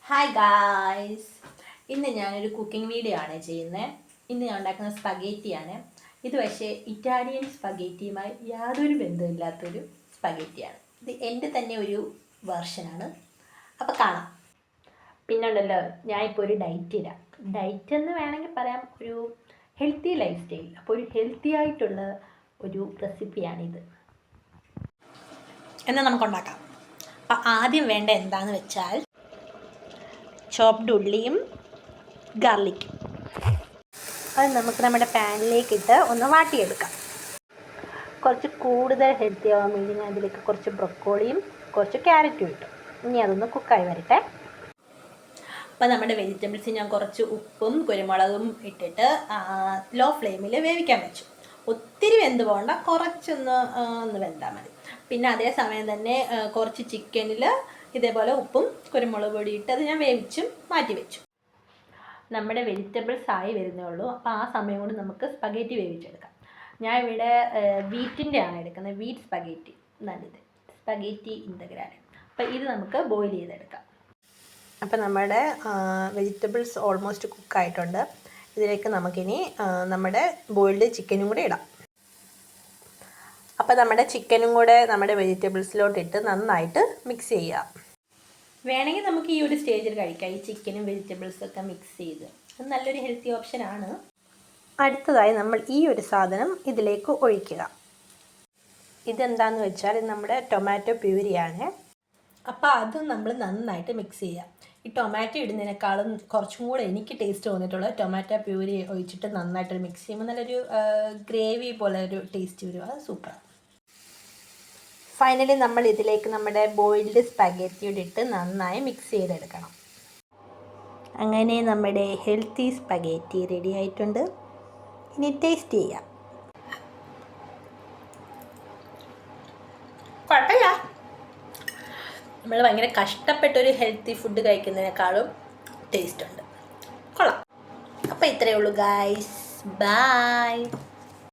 Hi guys, ഇന്ന് ഞാനൊരു cooking video ആണ് ചെയ്യുന്നത്. ഇന്ന് ഞാൻ ഉണ്ടാക്കുന്ന സ്പഗേറ്റിയാണ്. ഇത് പക്ഷേ ഇറ്റാലിയൻ സ്പഗേറ്റിയുമായി യാതൊരു ബന്ധമില്ലാത്തൊരു സ്പഗേറ്റിയാണ്. ഇത് എൻ്റെ തന്നെ ഒരു വേർഷനാണ്. അപ്പോൾ കാണാം. പിന്നെ ഉണ്ടല്ലോ, ഞാനിപ്പോൾ ഒരു ഡയറ്റ് എന്ന് വേണമെങ്കിൽ പറയാം, ഒരു ഹെൽത്തി ലൈഫ് സ്റ്റൈൽ. അപ്പോൾ ഒരു ഹെൽത്തി ആയിട്ടുള്ള ഒരു റെസിപ്പിയാണിത്. എന്നാൽ നമുക്കുണ്ടാക്കാം. അപ്പം ആദ്യം വേണ്ട എന്താണെന്ന് വെച്ചാൽ ചോപ്ഡ് ഉള്ളിയും ഗാർലിക്കും. അത് നമുക്ക് നമ്മുടെ പാനിലേക്കിട്ട് ഒന്ന് വാട്ടിയെടുക്കാം. കുറച്ച് കൂടുതൽ ഹെൽത്തി ആവാൻ വേണ്ടി ഞാൻ അതിലേക്ക് കുറച്ച് ബ്രൊക്കോളിയും കുറച്ച് ക്യാരറ്റും ഇട്ടു. ഇനി അതൊന്ന് കുക്കായി വരട്ടെ. അപ്പോൾ നമ്മുടെ വെജിറ്റബിൾസ് ഞാൻ കുറച്ച് ഉപ്പും കുരുമുളകും ഇട്ടിട്ട് ലോ ഫ്ലെയിമിൽ വേവിക്കാൻ വെച്ചു. ഒത്തിരി വെന്ത് പോകണ്ട, കുറച്ചൊന്ന് വെന്താൽ മതി. പിന്നെ അതേ സമയം തന്നെ കുറച്ച് ചിക്കനിൽ ഇതേപോലെ ഉപ്പും കുരുമുളക് പൊടി ഇട്ട് അത് ഞാൻ വേവിച്ചും മാറ്റി വെച്ചു. നമ്മുടെ വെജിറ്റബിൾസ് ആയി വരുന്നേ ഉള്ളൂ. അപ്പോൾ ആ സമയം കൊണ്ട് നമുക്ക് സ്പഗേറ്റി വേവിച്ചെടുക്കാം. ഞാൻ ഇവിടെ വീറ്റിൻ്റെ ആണ് എടുക്കുന്നത്, വീറ്റ് സ്പഗേറ്റി നല്ലത്, സ്പഗേറ്റി ഇൻ്റഗ്രാല്. അപ്പോൾ ഇത് നമുക്ക് ബോയിൽ ചെയ്തെടുക്കാം. അപ്പോൾ നമ്മുടെ വെജിറ്റബിൾസ് ഓൾമോസ്റ്റ് കുക്കായിട്ടുണ്ട്. ഇതിലേക്ക് നമുക്കിനി നമ്മുടെ ബോയിൽഡ് ചിക്കനും കൂടെ ഇടാം. അപ്പോൾ നമ്മുടെ ചിക്കനും കൂടെ നമ്മുടെ വെജിറ്റബിൾസിലോട്ടിട്ട് നന്നായിട്ട് മിക്സ് ചെയ്യാം. വേണമെങ്കിൽ നമുക്ക് ഈ ഒരു സ്റ്റേജിൽ കഴിക്കാം, ഈ ചിക്കനും വെജിറ്റബിൾസൊക്കെ മിക്സ് ചെയ്ത്. അത് നല്ലൊരു ഹെൽത്തി ഓപ്ഷനാണ്. അടുത്തതായി നമ്മൾ ഈ ഒരു സാധനം ഇതിലേക്ക് ഒഴിക്കുക. ഇതെന്താണെന്ന് വെച്ചാൽ ഇത് നമ്മുടെ ടൊമാറ്റോ പ്യൂരിയാണ്. അപ്പോൾ അത് നമ്മൾ നന്നായിട്ട് മിക്സ് ചെയ്യുക. ഈ ടൊമാറ്റോ ഇടുന്നതിനേക്കാളും കുറച്ചും കൂടെ എനിക്ക് ടേസ്റ്റ് തോന്നിയിട്ടുള്ളത് ടൊമാറ്റോ പ്യൂരി ഒഴിച്ചിട്ട് നന്നായിട്ട് മിക്സ് ചെയ്യുമ്പോൾ നല്ലൊരു ഗ്രേവി പോലെ ഒരു ടേസ്റ്റ് വരും. അത് സൂപ്പറാണ്. ഫൈനലി നമ്മൾ ഇതിലേക്ക് നമ്മുടെ ബോയിൽഡ് സ്പഗേറ്റിയോടെ ഇട്ട് നന്നായി മിക്സ് ചെയ്തെടുക്കണം. അങ്ങനെ നമ്മുടെ ഹെൽത്തി സ്പഗേറ്റി റെഡി ആയിട്ടുണ്ട്. ഇനി ടേസ്റ്റ് ചെയ്യാം. കുഴപ്പമില്ല, നമ്മൾ ഭയങ്കര കഷ്ടപ്പെട്ടൊരു ഹെൽത്തി ഫുഡ് കഴിക്കുന്നതിനേക്കാളും ടേസ്റ്റ് ഉണ്ട്. കൊള്ളാം. അപ്പോൾ ഇത്രയേ ഉള്ളൂ ഗായ്സ്. ബൈ.